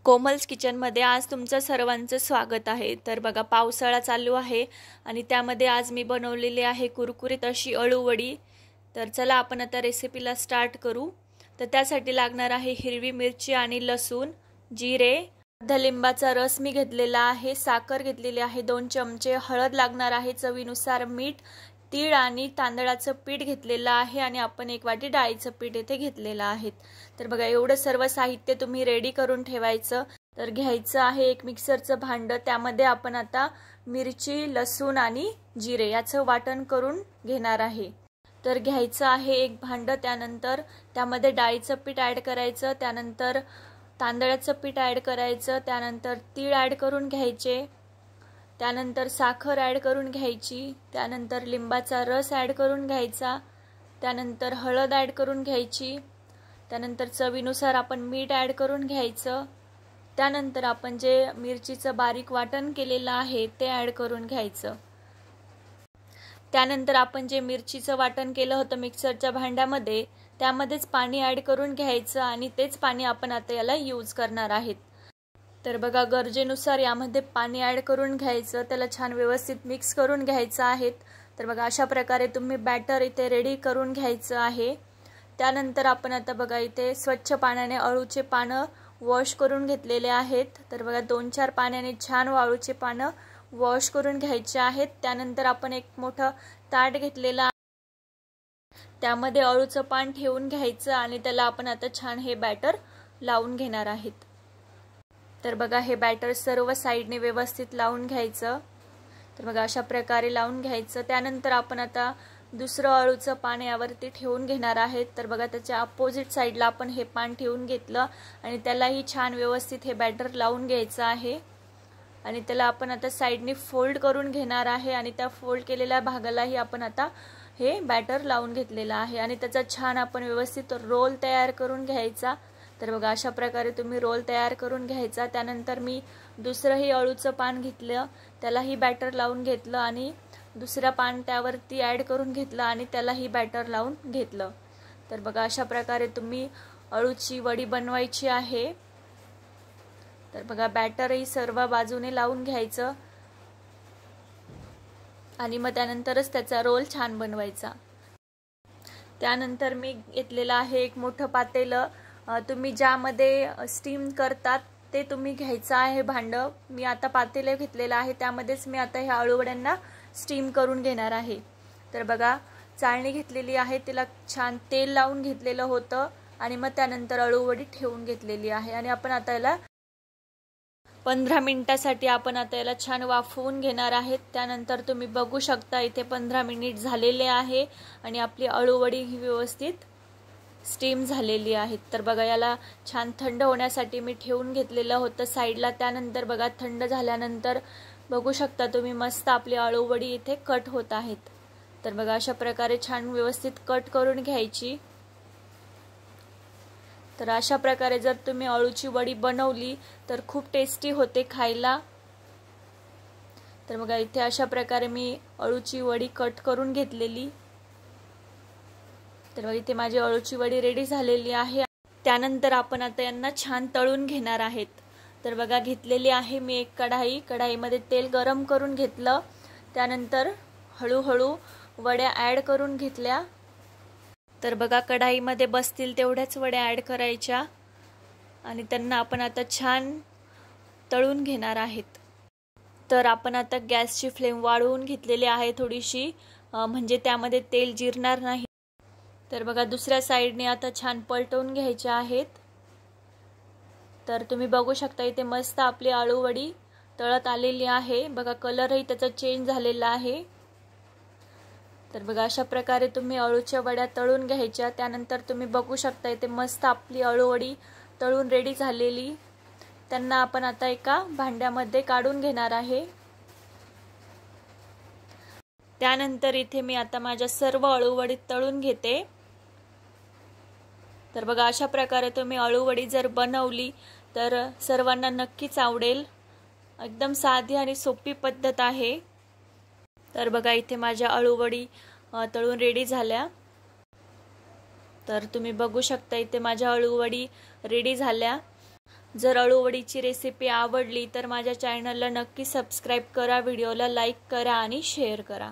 कोमल्स किचनमध्ये आज तुमचं सर्वांचं स्वागत आहे। तर बघा पावसाळा चालू आहे आणि त्यामध्ये आज मी बनवलेली आहे कुरकुरीत अशी अळूवडी। तर चला आपण आता रेसिपीला स्टार्ट करू। तर त्यासाठी लागणार आहे हिरवी मिरची आणि लसूण, जिरे, अर्धा लिंबाचा रस मी घेतलेला आहे, साखर घेतलेली आहे 2 चमचे, हळद लागणार आहे चवीनुसार, मीठ, तीळ आणि तांदळाचं पीठ घेतलेलं आहे आणि आपण 1 वाटी डाळीचं पीठ इथे घेतलेलं आहे। तर बघा एवढं सर्व साहित्य तुम्ही रेडी करून ठेवायचं। तर घ्यायचं आहे एक मिक्सरचं भांड, त्यामध्ये आपण आता मिरची, लसूण आणि जिरे याचं वाटण करून घेणार आहे। तर घ्यायचं आहे एक भांड, त्यानंतर त्यामध्ये डाळीचं पीठ ॲड करायचं, त्यानंतर तांदळाचं पीठ ॲड करायचं, त्यानंतर तीळ ॲड करून घ्यायचे, त्यानंतर साखर ॲड करून घ्यायची, त्यानंतर लिंबाचा रस ॲड करून घ्यायचा, त्यानंतर हळद ॲड करून घ्यायची, त्यानंतर चवीनुसार आपण मीठ ॲड करून घ्यायचं, त्यानंतर आपण जे मिरचीचं बारीक वाटण केलेलं आहे ते ॲड करून घ्यायचं। त्यानंतर आपण जे मिरचीचं वाटण केलं होतं मिक्सरच्या भांड्यामध्ये त्यामध्येच पाणी ॲड करून घ्यायचं आणि तेच पाणी आपण आता याला यूज करणार आहोत। तर बघा गरजेनुसार यामध्ये पाणी ॲड करून घ्यायचं, त्याला छान व्यवस्थित मिक्स करून घ्यायचं आहे। तर बघा अशा प्रकारे तुम्ही बॅटर इथे रेडी करून घ्यायचं आहे। त्यानंतर आपण आता बघा इथे स्वच्छ पाण्याने अळूचे पानं वॉश करून घेतलेले आहेत। तर बघा 2-4 पाण्याने छान अळूचे पानं वॉश करून घ्यायचे आहेत। त्यानंतर आपण एक मोठं ताट घेतलेलं आहे, त्यामध्ये अळूचं पान ठेवून घ्यायचं आणि त्याला आपण आता छान हे बॅटर लावून घेणार आहोत। तर बघा हे बॅटर सर्व साइडने व्यवस्थित लावून घ्यायचं। तर बघा अशा प्रकारे लावून घ्यायचं। त्यानंतर आपण आता दुसरं अळूचं पान यावरती ठेवून घेणार आहेत। तर बघा त्याच्या अपोजिट साइडला आपण हे पान ठेवून घेतलं आणि त्यालाही छान व्यवस्थित हे बॅटर लावून घ्यायचं आहे आणि त्याला आपण आता साइडने फोल्ड करून घेणार आहे आणि त्या फोल्ड केलेल्या भागालाही आपण आता हे बॅटर लावून घेतलेलं आहे आणि त्याचा छान आपण व्यवस्थित रोल तयार करून घ्यायचा। तर बघा अशा प्रकारे तुम्ही रोल तयार करून घ्यायचा। त्यानंतर मी दुसरंही अळूचं पान घेतलं, त्यालाही बॅटर लावून घेतलं आणि दुसरा पान त्यावरती ॲड करून घेतलं आणि त्यालाही बॅटर लावून घेतलं। तर बघा अशा प्रकारे तुम्ही अळूची वडी बनवायची आहे। तर बघा बॅटरही सर्व बाजूने लावून घ्यायचं आणि मग त्यानंतरच त्याचा रोल छान बनवायचा। त्यानंतर मी घेतलेलं आहे एक मोठं पातेलं, तुम्ही ज्यामध्ये स्टीम करतात ते तुम्ही घ्यायचं आहे भांड। मी आता पातेलं घेतलेलं आहे, त्यामध्येच मी आता ह्या अळूवड्यांना स्टीम करून घेणार आहे। तर बघा चाळणी घेतलेली आहे, तिला छान तेल लावून घेतलेलं होतं आणि मग त्यानंतर अळूवडी ठेवून घेतलेली आहे आणि आपण आता याला 15 मिनिटासाठी आपण आता याला छान वाफवून घेणार आहेत। त्यानंतर तुम्ही बघू शकता इथे 15 मिनिट झालेले आहे आणि आपली अळूवडी ही व्यवस्थित स्टीम झालेली आहे। तर बघा याला छान थंड होण्यासाठी मी ठेवून घेतलेलं होतं साइडला। त्यानंतर बघा थंड झाल्यानंतर बघू शकता तुम्ही मस्त आपली अळूवडी इथे कट होत आहेत। तर बघा अशा प्रकारे छान व्यवस्थित कट करून घ्यायची। तर अशा प्रकारे जर तुम्ही अळूची वडी बनवली तर खूप टेस्टी होते खायला। तर बघा इथे अशा प्रकारे मी अळूची वडी कट करून घेतलेली। तर इथे माझी अळूची वडी रेडी झालेली आहे। त्यानंतर आपण आता यांना छान तळून घेणार आहेत। तर बघा घेतलेली आहे मी एक कढाई, कढाईमध्ये तेल गरम करून घेतलं, त्यानंतर हळूहळू वड्या ॲड करून घेतल्या। तर बघा कढाईमध्ये बसतील तेवढ्याच वड्या ॲड करायच्या आणि त्यांना आपण आता छान तळून घेणार आहेत। तर आपण आता गॅसची फ्लेम वाढवून घेतलेली आहे थोडीशी, म्हणजे त्यामध्ये तेल जिरणार नाही। तर बघा दुसऱ्या साइडने आता छान पलटवून घ्यायच्या आहेत। तर तुम्ही बघू शकता इथे मस्त आपली अळूवडी तळत आलेली आहे। बघा कलरही त्याचा चेंज झालेला आहे। तर बघा अशा प्रकारे तुम्ही अळूच्या वड्या तळून घ्यायच्या। त्यानंतर तुम्ही बघू शकता इथे मस्त आपली अळूवडी तळून रेडी झालेली, त्यांना आपण आता एका भांड्यामध्ये काढून घेणार आहे। त्यानंतर इथे मी आता माझ्या सर्व अळूवडी तळून घेते। तर बघा अशा प्रकारे तुम्ही अळूवडी जर बनवली तर सर्वांना नक्कीच आवडेल। एकदम साधी आणि सोपी पद्धत आहे। तर बघा इथे माझ्या अळूवडी तळून रेडी झाल्या। तर तुम्ही बघू शकता इथे माझ्या अळूवडी रेडी झाल्या। जर अळूवडीची रेसिपी आवडली तर माझ्या चॅनलला नक्की सबस्क्राईब करा, व्हिडिओला लाईक करा आणि शेअर करा.